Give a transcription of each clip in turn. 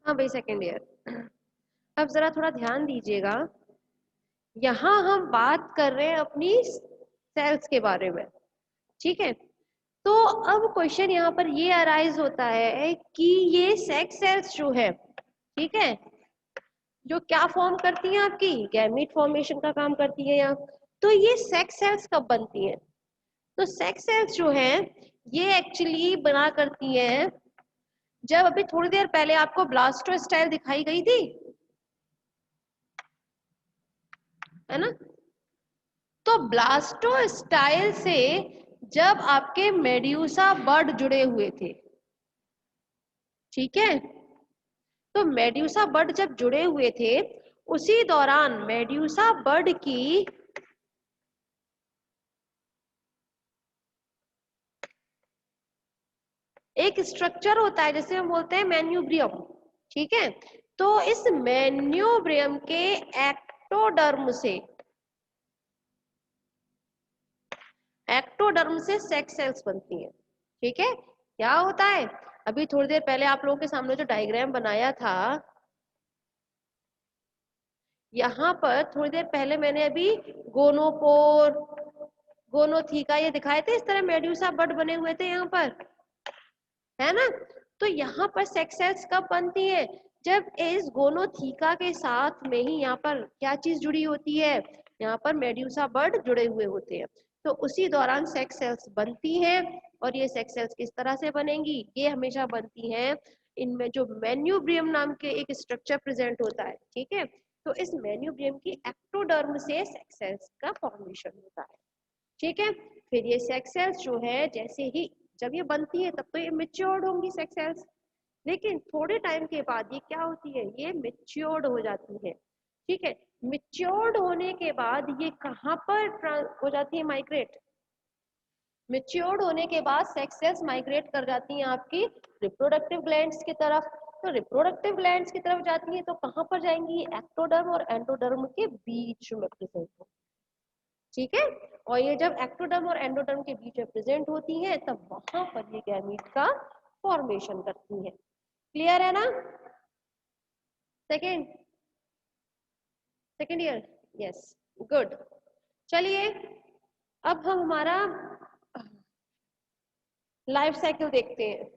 हाँ भाई, second year. अब जरा थोड़ा ध्यान दीजिएगा, यहाँ हम बात कर रहे हैं अपनी सेल्स के बारे में, ठीक है। तो अब क्वेश्चन यहाँ पर ये अराइज होता है कि ये सेक्स सेल्स जो है, ठीक है, जो क्या फॉर्म करती हैं, आपकी गैमीट फॉर्मेशन का काम करती है यहाँ। तो ये सेक्स सेल्स कब बनती हैं? तो सेक्स सेल्स जो है ये एक्चुअली बना करती हैं जब अभी थोड़ी देर पहले आपको ब्लास्टोस्टाइल दिखाई गई थी, है ना। तो ब्लास्टोस्टाइल से जब आपके मेड्यूसा बड जुड़े हुए थे, ठीक है, तो मेड्यूसा बड जब जुड़े हुए थे, उसी दौरान मेड्यूसा बड की एक स्ट्रक्चर होता है जैसे हम बोलते हैं मैन्यूब्रियम, ठीक है। तो इस मैन्यूब्रियम के एक्टोडर्म से, एक्टोडर्म से सेक्स सेल्स बनती हैं, ठीक है। क्या होता है, अभी थोड़ी देर पहले आप लोगों के सामने जो डायग्राम बनाया था, यहाँ पर थोड़ी देर पहले मैंने अभी गोनोपोर, गोनोथीका ये दिखाए थे, इस तरह मेड्यूसा बड बने हुए थे यहाँ पर, है ना। तो यहाँ पर सेक्स सेल्स कब बनती है, जब इस गोनोथीका के साथ में ही यहाँ पर क्या चीज जुड़ी होती है, यहाँ पर मेड्यूसा बड जुड़े हुए होते हैं। तो उसी दौरान सेक्स सेल्स बनती हैं। और ये सेक्स सेल्स किस तरह से बनेंगी, ये हमेशा बनती हैं, इनमें जो मेन्यूब्रियम नाम के एक स्ट्रक्चर प्रेजेंट होता है, ठीक है। तो इस मेन्यूब्रियम की एक्टोडर्म से सेक्स सेल्स का फॉर्मेशन होता है, ठीक है। फिर ये सेक्स सेल्स जो है जैसे ही जब ये बनती है तब तो ये मेच्योर्ड होंगी सेक्स सेल्स, लेकिन थोड़े टाइम के बाद ये क्या होती है, ये मेच्योर्ड हो जाती है, ठीक है। मेच्योर्ड होने के बाद ये कहाँ पर हो जाती है, माइग्रेट, मेच्योर्ड होने के बाद सेक्स सेल्स माइग्रेट कर जाती हैं आपकी रिप्रोडक्टिव ग्लैंड्स की तरफ। तो रिप्रोडक्टिव ग्लैंड्स की तरफ जाती हैं तो कहाँ पर जाएंगी, एक्टोडर्म और एंडोडर्म के बीच में प्रेजेंट हो, ठीक है। और ये जब एक्टोडर्म और एंडोडर्म के बीच में प्रेजेंट होती हैं तब वहां पर ये गैमीट का फॉर्मेशन करती है। क्लियर है ना? Second, second year, yes, good. चलिए, अब हम हमारा लाइफ साइकिल देखते हैं।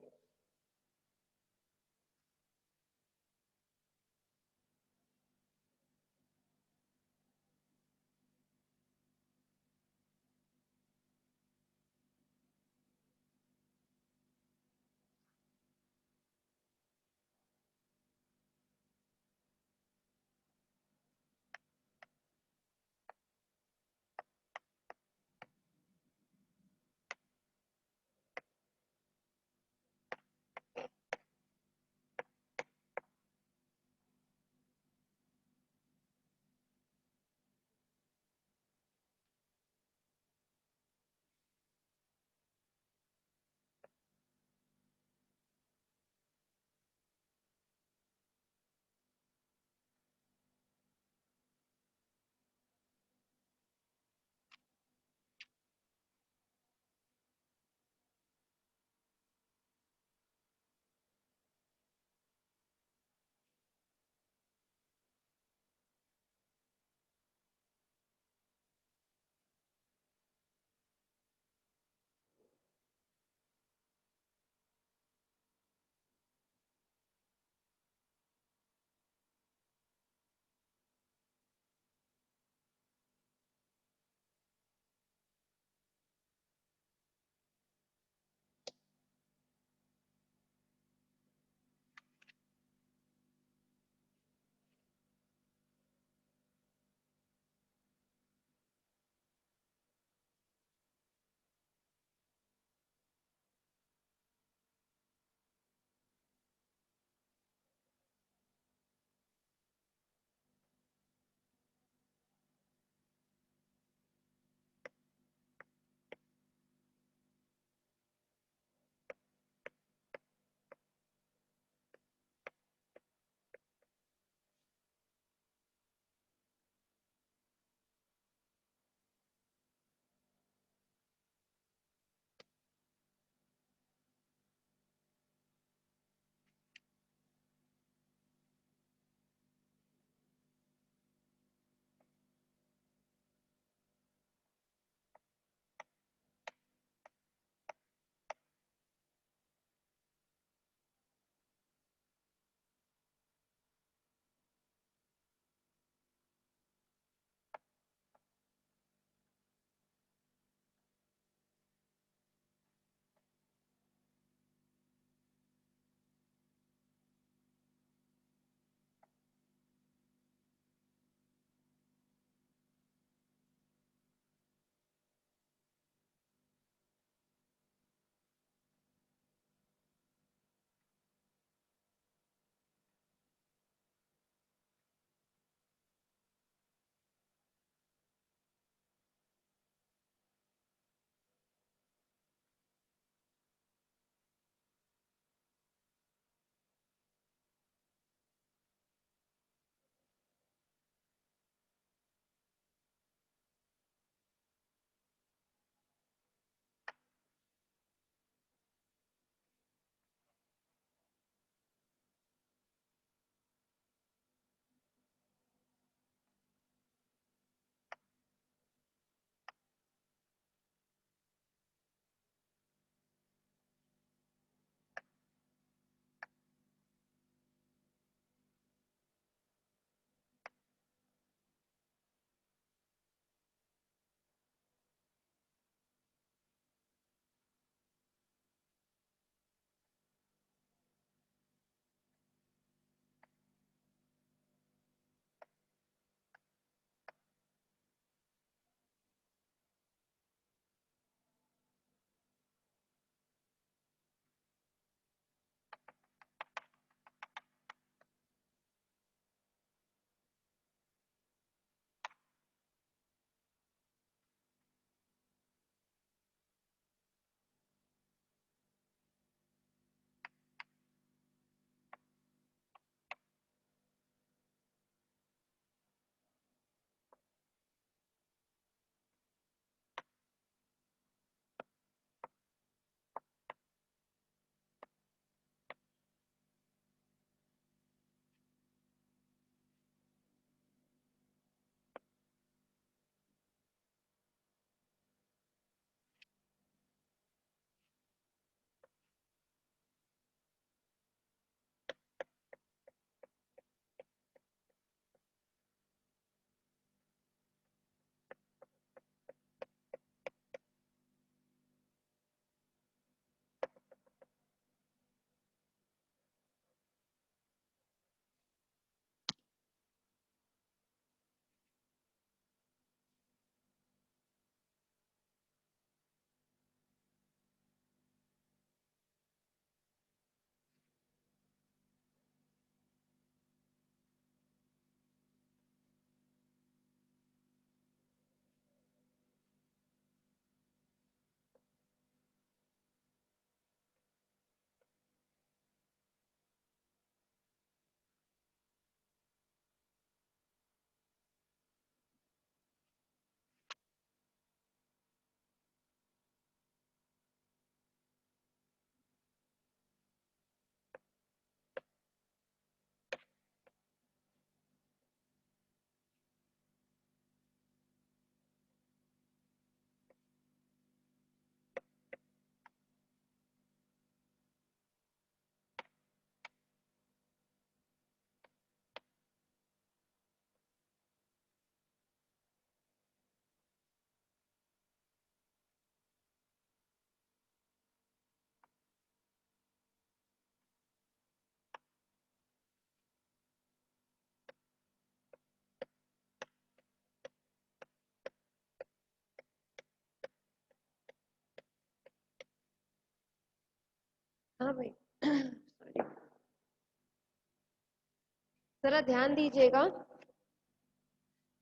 जरा ध्यान दीजिएगा।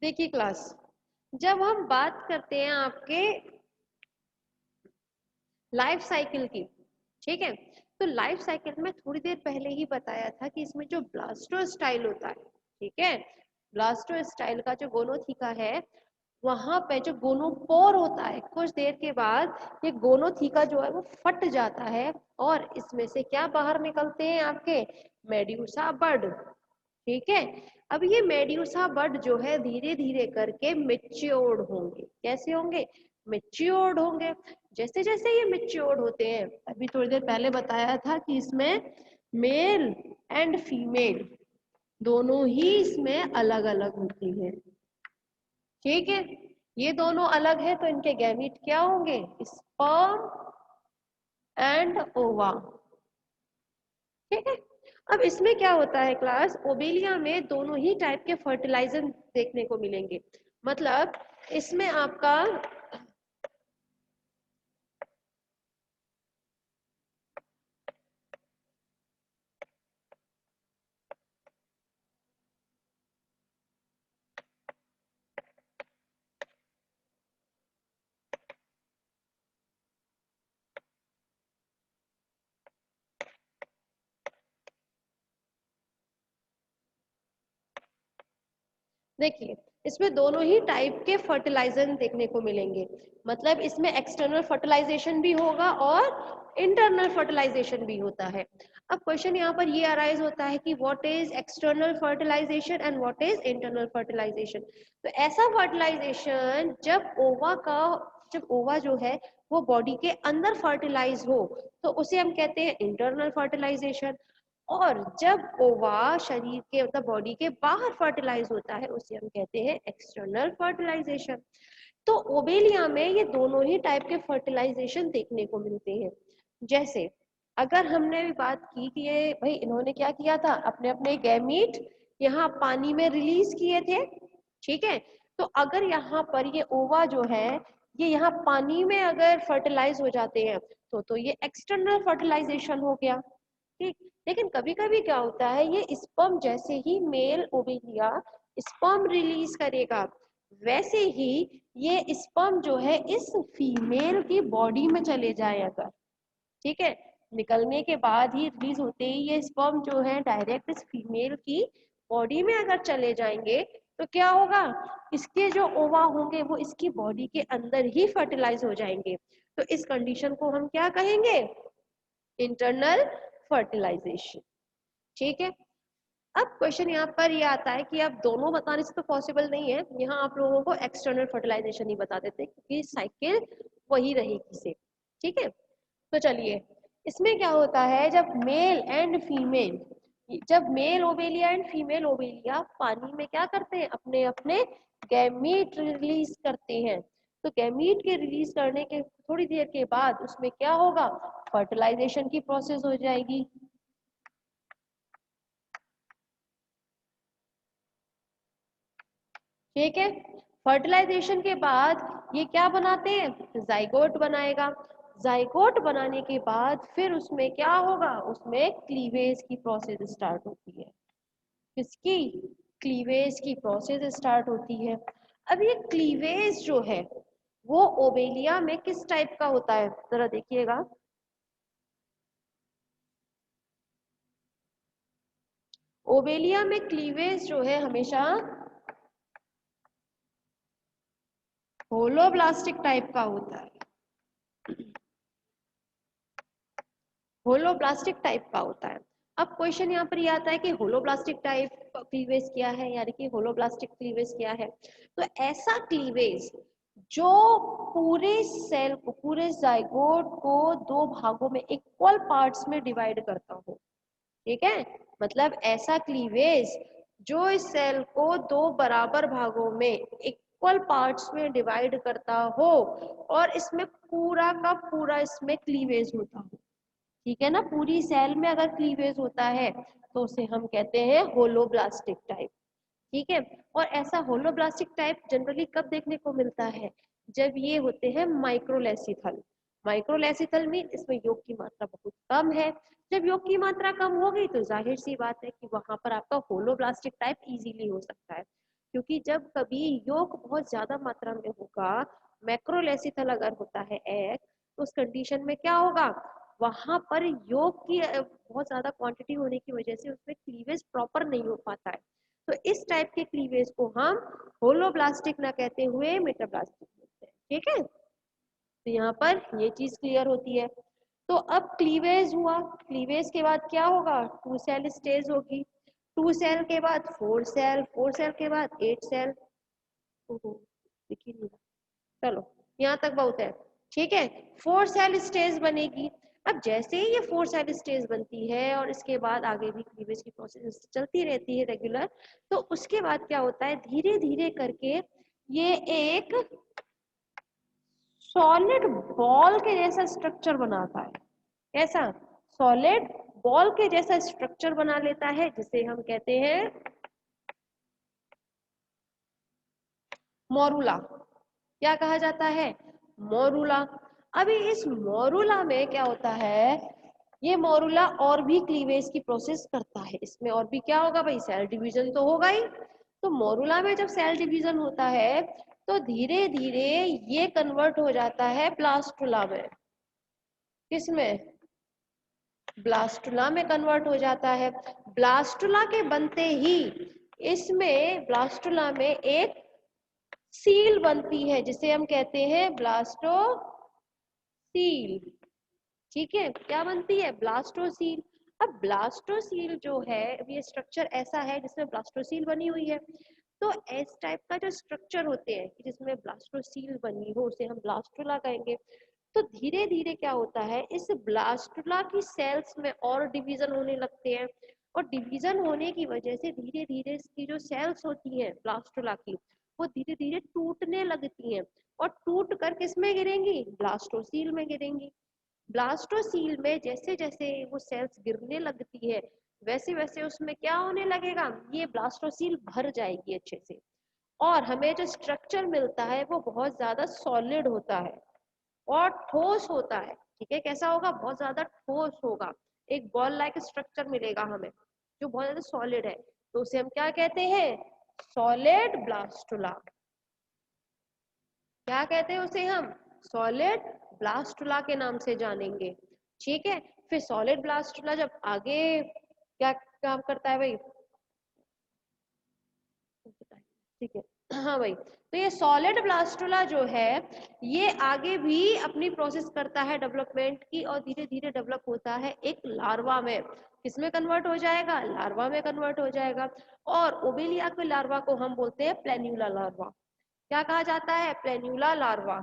देखिए क्लास, जब हम बात करते हैं आपके लाइफ साइकिल की, ठीक है, तो लाइफ साइकिल में थोड़ी देर पहले ही बताया था कि इसमें जो ब्लास्टोस्टाइल होता है, ठीक है, ब्लास्टोस्टाइल का जो गोनोथीका है, वहां पे जो गोनोपोर होता है, कुछ देर के बाद ये गोनोथीका जो है वो फट जाता है और इसमें से क्या बाहर निकलते हैं आपके मेड्यूसा बड, ठीक है। अब ये मेड्यूसा बड जो है धीरे धीरे करके मेच्योर्ड होंगे। कैसे होंगे? मेच्योर्ड होंगे। जैसे जैसे ये मेच्योर्ड होते हैं, अभी थोड़ी देर पहले बताया था कि इसमें मेल एंड फीमेल दोनों ही इसमें अलग अलग होती है, ठीक है। ये दोनों अलग है तो इनके गैमीट क्या होंगे? स्पर्म एंड ओवा, ठीक है। अब इसमें क्या होता है क्लास, ओबेलिया में दोनों ही टाइप के फर्टिलाइजर देखने को मिलेंगे। मतलब इसमें आपका देखिए, इसमें दोनों ही टाइप के फर्टिलाइजर देखने को मिलेंगे। मतलब इसमें एक्सटर्नल फर्टिलाइजेशन भी होगा और इंटरनल फर्टिलाइजेशन भी होता है। अब क्वेश्चन यहाँ पर ये अराइज होता है कि what is external fertilization and what is internal fertilization. तो ऐसा फर्टिलाइजेशन जब ओवा जो है वो बॉडी के अंदर फर्टिलाइज हो तो उसे हम कहते हैं इंटरनल फर्टिलाइजेशन। और जब ओवा शरीर के मतलब बॉडी के बाहर फर्टिलाइज होता है उसे हम कहते हैं एक्सटर्नल फर्टिलाइजेशन। तो ओबेलिया में ये दोनों ही टाइप के फर्टिलाइजेशन देखने को मिलते हैं। जैसे अगर हमने भी बात की कि ये भाई इन्होंने क्या किया था, अपने अपने गैमीट यहाँ पानी में रिलीज किए थे, ठीक है। तो अगर यहाँ पर ये ओवा जो है ये यहाँ पानी में अगर फर्टिलाइज हो जाते हैं तो ये एक्सटर्नल फर्टिलाइजेशन हो गया, ठीक। लेकिन कभी कभी क्या होता है, ये स्पर्म जैसे ही मेल ओवेलिया स्पर्म रिलीज करेगा वैसे ही ये स्पर्म जो है इस फीमेल की बॉडी में चले जाए अगर, ठीक है, निकलने के बाद ही रिलीज होते ही ये स्पर्म जो है डायरेक्ट इस फीमेल की बॉडी में अगर चले जाएंगे तो क्या होगा, इसके जो ओवा होंगे वो इसकी बॉडी के अंदर ही फर्टिलाइज हो जाएंगे। तो इस कंडीशन को हम क्या कहेंगे? इंटरनल फर्टिलाइजेशन, ठीक है। अब क्वेश्चन यहाँ पर ये आता है कि अब दोनों बताने से तो पॉसिबल नहीं है, यहाँ आप लोगों को एक्सटर्नल फर्टिलाइजेशन ही बता देते क्योंकि साइकिल वही रहेगी से, ठीक है। तो चलिए, इसमें क्या होता है, जब मेल ओवेलिया एंड फीमेल ओवेलिया पानी में क्या करते हैं, अपने अपने गैमीट रिलीज करते हैं। तो गैमीट के रिलीज करने के थोड़ी देर के बाद उसमें क्या होगा, फर्टिलाइजेशन की प्रोसेस हो जाएगी, ठीक है। फर्टिलाइजेशन के बाद ये क्या बनाते हैं, जाइगोट बनाएगा। जाइगोट बनाने के बाद फिर उसमें क्या होगा, उसमें क्लीवेज की प्रोसेस स्टार्ट होती है। किसकी? क्लीवेज की प्रोसेस स्टार्ट होती है। अब ये क्लीवेज जो है वो ओबेलिया में किस टाइप का होता है, जरा देखिएगा। ओबेलिया में क्लीवेज जो है हमेशा होलोब्लास्टिक टाइप का होता है, होलोब्लास्टिक टाइप का होता है। अब क्वेश्चन यहाँ पर ये आता है कि होलोब्लास्टिक टाइप क्लीवेज क्या है, यानी कि होलोब्लास्टिक क्लीवेज क्या है। तो ऐसा क्लीवेज जो पूरे सेल को, पूरे जाइगोट को दो भागों में इक्वल पार्ट्स में डिवाइड करता हो, ठीक है। मतलब ऐसा क्लीवेज जो इस सेल को दो बराबर भागों में इक्वल पार्ट्स में डिवाइड करता हो और इसमें पूरा का पूरा इसमें क्लीवेज होता हो, ठीक है ना। पूरी सेल में अगर क्लीवेज होता है तो उसे हम कहते हैं होलोब्लास्टिक टाइप, ठीक है। और ऐसा होलोब्लास्टिक टाइप जनरली कब देखने को मिलता है, जब ये होते हैं माइक्रोलेसिथल। माइक्रोलेसिथल में इसमें योग की मात्रा बहुत कम है। जब योग की मात्रा कम हो गई तो जाहिर सी बात है कि वहां पर आपका होलोब्लास्टिक टाइप इजीली हो सकता है, क्योंकि जब कभी योग बहुत ज्यादा मात्रा में होगा, मैक्रोलेसिथल अगर होता है एग, तो उस कंडीशन में क्या होगा, वहां पर योग की बहुत ज्यादा क्वांटिटी होने की वजह से उसमें क्लीवेज प्रॉपर नहीं हो पाता है। तो इस टाइप के क्लीवेज को हम होलोब्लास्टिक ना कहते हुए मेटाब्लास्टिक बोलते हैं। ठीक है, तो यहाँ पर ये चीज क्लियर होती है। तो अब क्लीवेज हुआ, क्लीवेज के बाद क्या होगा, 2 सेल स्टेज होगी, 2 सेल के बाद 4 सेल, 4 सेल के बाद 8 सेल। दिख ही नहीं रहा। चलो यहाँ तक बहुत है। ठीक है, 4 सेल स्टेज बनेगी। अब जैसे ही ये 4 सेल स्टेज बनती है और इसके बाद आगे भी क्लीवेज की प्रोसेस चलती रहती है रेगुलर, तो उसके बाद क्या होता है, धीरे धीरे करके ये एक सॉलिड बॉल के जैसा स्ट्रक्चर बनाता है। कैसा, सॉलिड बॉल के जैसा स्ट्रक्चर बना लेता है, जिसे हम कहते हैं मोरूला। क्या कहा जाता है, मोरूला। अभी इस मोरूला में क्या होता है, ये मोरूला और भी क्लीवेज की प्रोसेस करता है। इसमें और भी क्या होगा भाई, सेल डिवीजन तो होगा ही। तो मोरूला में जब सेल डिवीजन होता है तो धीरे धीरे ये कन्वर्ट हो जाता है ब्लास्टुला में। किसमें, ब्लास्टुला में कन्वर्ट हो जाता है। ब्लास्टुला के बनते ही इसमें ब्लास्टुला में एक सील बनती है, जिसे हम कहते हैं ब्लास्टोसील। ठीक है, क्या बनती है, ब्लास्टोसील। अब ब्लास्टोसील जो है, ये स्ट्रक्चर ऐसा है जिसमें ब्लास्टोसील बनी हुई है। तो इस टाइप का जो स्ट्रक्चर होते हैं कि जिसमें ब्लास्टोसील बनी हो, उसे हम ब्लास्टुला कहेंगे। तो धीरे धीरे क्या होता है, इस ब्लास्टुला की सेल्स में और डिवीजन होने लगते हैं, और डिवीजन होने की वजह से धीरे धीरे इसकी जो सेल्स होती हैं ब्लास्टुला की, वो धीरे धीरे टूटने लगती हैं, और टूट कर किस में गिरेंगी, ब्लास्टोसील में गिरेंगी। ब्लास्टोसील में जैसे जैसे वो सेल्स गिरने लगती है, वैसे वैसे उसमें क्या होने लगेगा, ये ब्लास्टोसील भर जाएगी अच्छे से, और हमें जो स्ट्रक्चर मिलता है वो बहुत ज्यादा सॉलिड होता है और ठोस होता है। ठीक है, कैसा होगा, बहुत ज्यादा ठोस होगा, एक बॉल लाइक स्ट्रक्चर मिलेगा हमें जो बहुत ज्यादा सॉलिड है। तो उसे हम क्या कहते हैं, सॉलिड ब्लास्टुला। क्या कहते हैं उसे हम, सॉलिड ब्लास्टुला के नाम से जानेंगे। ठीक है, फिर सॉलिड ब्लास्टुला जब आगे क्या काम करता है भाई, ठीक है, हाँ भाई, तो ये सॉलिड ब्लास्टुला जो है, ये आगे भी अपनी प्रोसेस करता है डेवलपमेंट की, और धीरे धीरे डेवलप होता है एक लार्वा में। किसमें कन्वर्ट हो जाएगा, लार्वा में कन्वर्ट हो जाएगा। और ओबेलिया के लार्वा को हम बोलते हैं प्लेन्यूला लार्वा। क्या कहा जाता है, प्लेन्यूला लार्वा।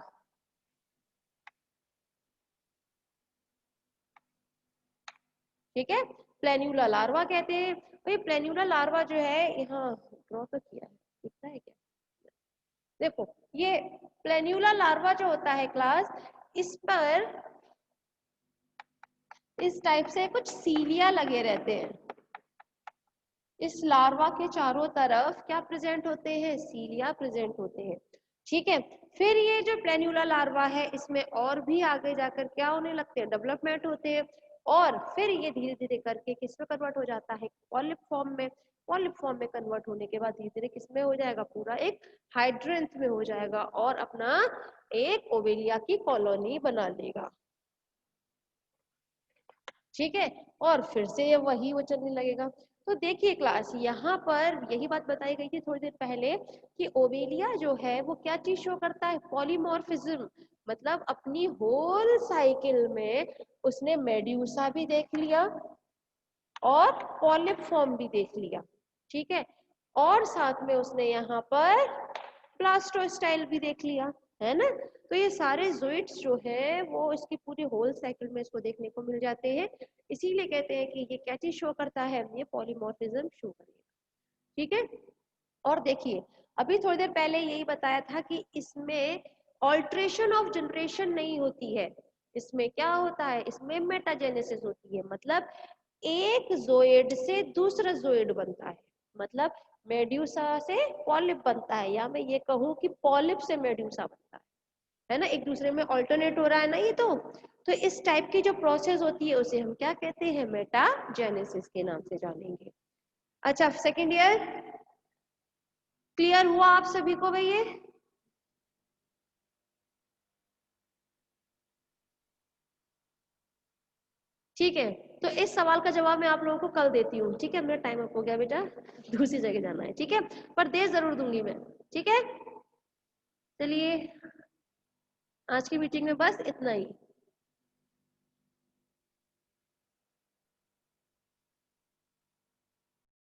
ठीक है, प्लेन्यूला लार्वा कहते हैं। भाई प्लेन्यूला लार्वा जो है, यहाँ ड्रॉ तो किया है, दिखता है क्या, देखो ये प्लेन्यूला लार्वा जो होता है क्लास, इस पर इस टाइप से कुछ सीलिया लगे रहते हैं। इस लार्वा के चारों तरफ क्या प्रेजेंट होते हैं, सीलिया प्रेजेंट होते हैं। ठीक है, फिर ये जो प्लेन्यूला लार्वा है, इसमें और भी आगे जाकर क्या होने लगते हैं, डेवलपमेंट होते हैं, और फिर ये धीरे धीरे करके किसमें कन्वर्ट हो जाता है, पॉलिप फॉर्म में। पॉलिप फॉर्म में कन्वर्ट होने के बाद धीरे धीरे किसमें हो जाएगा, पूरा एक हाइड्रेंथ में हो जाएगा, और अपना एक ओवेलिया की कॉलोनी बना लेगा। ठीक है, और फिर से ये वही वो चलने लगेगा। तो देखिए क्लास, यहाँ पर यही बात बताई गई थी थोड़ी देर पहले कि ओवेलिया जो है वो क्या चीज शो करता है, पॉलीमॉर्फिज्म। मतलब अपनी होल साइकिल में उसने मेड्यूसा भी देख लिया और पॉलिप फॉर्म भी देख लिया। ठीक है, और साथ में उसने यहाँ पर प्लास्टोस्टाइल भी देख लिया, है ना। तो ये सारे जोइट्स जो है वो इसकी पूरी होल साइकिल में इसको देखने को मिल जाते हैं। इसीलिए कहते हैं कि ये क्या चीज शो करता है, ये पॉलीमॉर्फिज्म शो करेगा। ठीक है, और देखिए अभी थोड़ी देर पहले यही बताया था कि इसमें ऑल्ट्रेशन ऑफ जनरेशन नहीं होती है। इसमें क्या होता है, इसमें मेटाजेनेसिस होती है। मतलब एक जोइड से दूसरा जोइड बनता है। मतलब मेड्यूसा से पॉलिप बनता है, या मैं ये कहूं कि पॉलिप से मेड्यूसा बनता है ना, एक दूसरे में ऑल्टरनेट हो रहा है ना ये तो इस टाइप की जो प्रोसेस होती है उसे हम क्या कहते हैं, मेटाजेनेसिस के नाम से जानेंगे। अच्छा, सेकेंड ईयर क्लियर हुआ आप सभी को भाई ये? ठीक है, तो इस सवाल का जवाब मैं आप लोगों को कल देती हूँ, ठीक है, मेरा टाइम अप हो गया बेटा, दूसरी जगह जाना है, ठीक है, पर दे जरूर दूंगी मैं, ठीक है। चलिए, आज की मीटिंग में बस इतना ही।